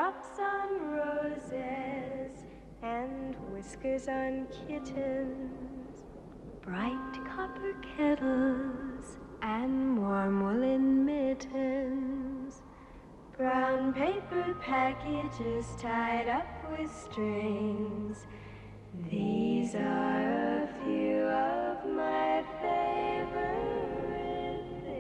drops on roses and whiskers on kittens, bright copper kettles and warm woolen mittens, brown paper packages tied up with strings. These are a few of my favorite things.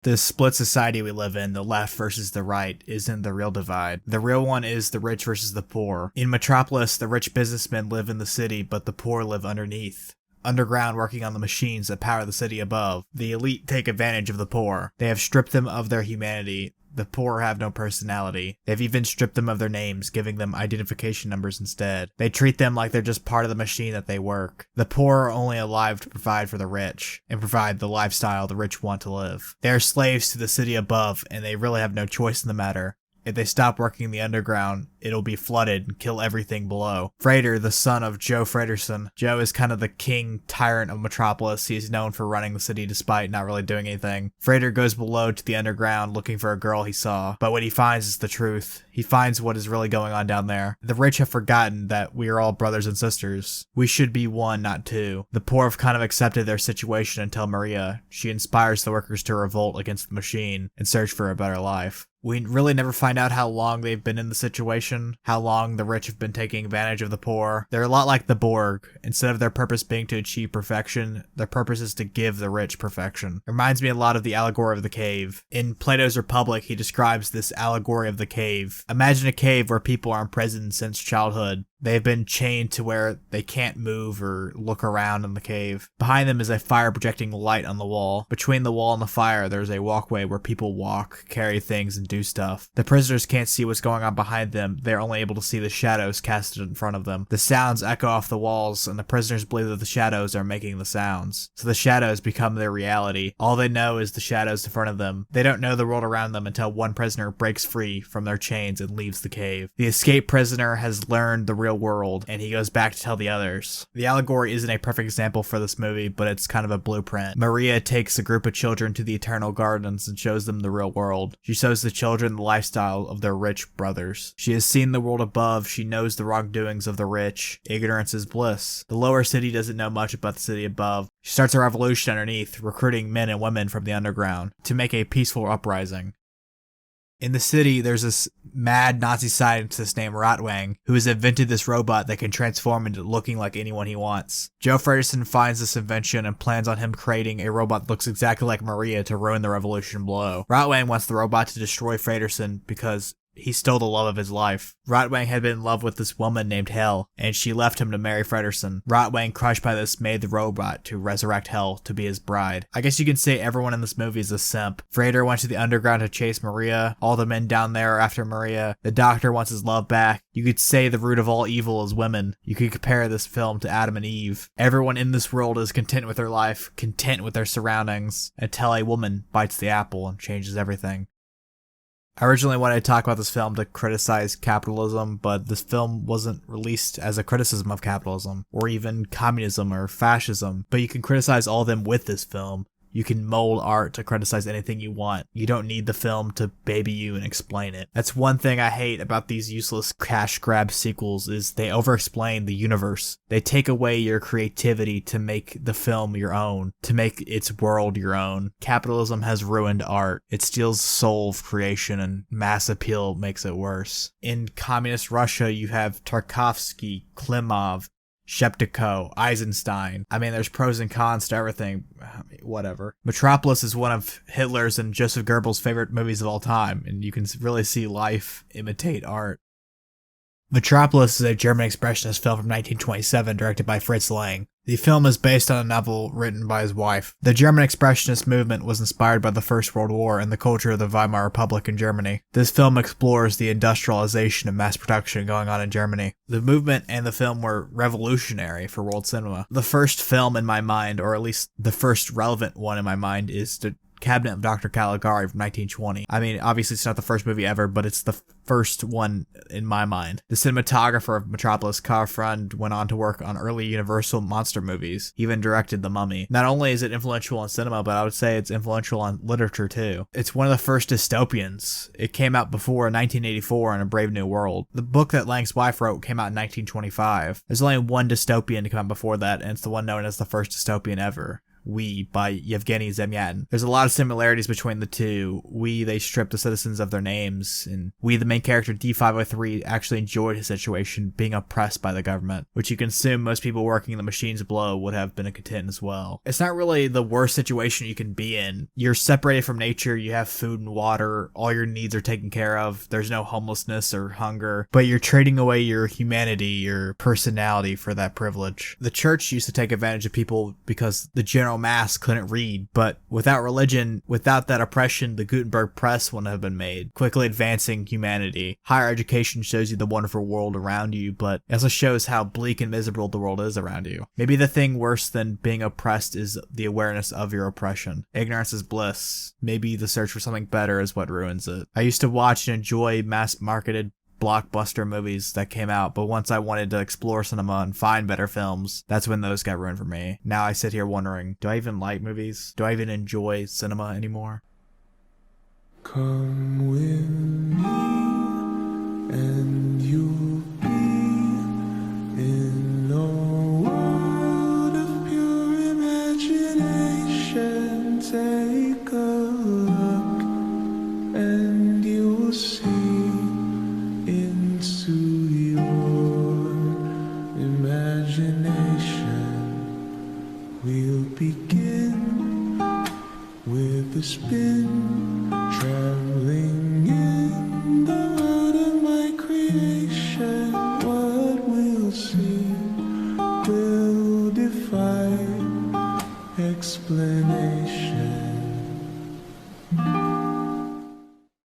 This split society we live in, the left versus the right, isn't the real divide. The real one is the rich versus the poor. In Metropolis, the rich businessmen live in the city, but the poor live underneath. Underground, working on the machines that power the city above. The elite take advantage of the poor. They have stripped them of their humanity. The poor have no personality. They've even stripped them of their names, giving them identification numbers instead. They treat them like they're just part of the machine that they work. The poor are only alive to provide for the rich, and provide the lifestyle the rich want to live. They are slaves to the city above, and they really have no choice in the matter. If they stop working the underground, it'll be flooded and kill everything below. Frater, the son of Joe Fraterson. Joe is kind of the king tyrant of Metropolis. He's known for running the city despite not really doing anything. Frater goes below to the underground looking for a girl he saw, but what he finds is the truth. He finds what is really going on down there. The rich have forgotten that we are all brothers and sisters. We should be one, not two. The poor have kind of accepted their situation until Maria. She inspires the workers to revolt against the machine and search for a better life. We really never find out how long they've been in the situation, how long the rich have been taking advantage of the poor. They're a lot like the Borg. Instead of their purpose being to achieve perfection, their purpose is to give the rich perfection. It reminds me a lot of the allegory of the cave. In Plato's Republic, he describes this allegory of the cave. Imagine a cave where people are imprisoned since childhood. They have been chained to where they can't move or look around in the cave. Behind them is a fire projecting light on the wall. Between the wall and the fire, there's a walkway where people walk, carry things, and do stuff. The prisoners can't see what's going on behind them. They're only able to see the shadows casted in front of them. The sounds echo off the walls, and the prisoners believe that the shadows are making the sounds. So the shadows become their reality. All they know is the shadows in front of them. They don't know the world around them until one prisoner breaks free from their chains and leaves the cave. The escaped prisoner has learned the real world, and he goes back to tell the others. The allegory isn't a perfect example for this movie, but it's kind of a blueprint. Maria takes a group of children to the Eternal Gardens and shows them the real world. She shows the children the lifestyle of their rich brothers. She has seen the world above. She knows the wrongdoings of the rich. Ignorance is bliss. The lower city doesn't know much about the city above. She starts a revolution underneath, recruiting men and women from the underground to make a peaceful uprising. In the city, there's this mad Nazi scientist named Rotwang who has invented this robot that can transform into looking like anyone he wants. Joe Fraterson finds this invention and plans on him creating a robot that looks exactly like Maria to ruin the revolution below. Rotwang wants the robot to destroy Fraterson because he stole the love of his life. Rotwang had been in love with this woman named Hel, and she left him to marry Fraterson. Rotwang, crushed by this, made the robot to resurrect Hel to be his bride. I guess you can say everyone in this movie is a simp. Frater went to the underground to chase Maria. All the men down there are after Maria. The doctor wants his love back. You could say the root of all evil is women. You could compare this film to Adam and Eve. Everyone in this world is content with their life, content with their surroundings, until a woman bites the apple and changes everything. I originally wanted to talk about this film to criticize capitalism, but this film wasn't released as a criticism of capitalism, or even communism or fascism, but you can criticize all of them with this film. You can mold art to criticize anything you want. You don't need the film to baby you and explain it. That's one thing I hate about these useless cash grab sequels is they over-explain the universe. They take away your creativity to make the film your own, to make its world your own. Capitalism has ruined art. It steals the soul of creation, and mass appeal makes it worse. In communist Russia, you have Tarkovsky, Klimov, Sheptiko, Eisenstein. I mean, there's pros and cons to everything. Whatever. Metropolis is one of Hitler's and Joseph Goebbels' favorite movies of all time, and you can really see life imitate art. Metropolis is a German expressionist film from 1927 directed by Fritz Lang. The film is based on a novel written by his wife. The German Expressionist movement was inspired by the First World War and the culture of the Weimar Republic in Germany. This film explores the industrialization of mass production going on in Germany. The movement and the film were revolutionary for world cinema. The first film in my mind, or at least the first relevant one in my mind, is Cabinet of Dr. Caligari from 1920. I mean, obviously it's not the first movie ever, but it's the first one in my mind. The cinematographer of Metropolis, Carl Freund, went on to work on early Universal monster movies, even directed The Mummy. Not only is it influential on cinema, but I would say it's influential on literature too. It's one of the first dystopians. It came out before 1984 in A Brave New World. The book that Lang's wife wrote came out in 1925. There's only one dystopian to come out before that, and it's the one known as the first dystopian ever. We by Yevgeny Zamyatin. There's a lot of similarities between the two. They stripped the citizens of their names, and the main character D503, actually enjoyed his situation being oppressed by the government, which you can assume most people working in the machines below would have been content as well. It's not really the worst situation you can be in. You're separated from nature, you have food and water, all your needs are taken care of, there's no homelessness or hunger, but you're trading away your humanity, your personality for that privilege. The church used to take advantage of people because the general mass couldn't read, but without religion, without that oppression, the Gutenberg press wouldn't have been made, quickly advancing humanity. Higher education shows you the wonderful world around you, but it also shows how bleak and miserable the world is around you. Maybe the thing worse than being oppressed is the awareness of your oppression. Ignorance is bliss. Maybe the search for something better is what ruins it. I used to watch and enjoy mass-marketed blockbuster movies that came out, but once I wanted to explore cinema and find better films, that's when those got ruined for me. Now I sit here wondering, do I even like movies? Do I even enjoy cinema anymore? Come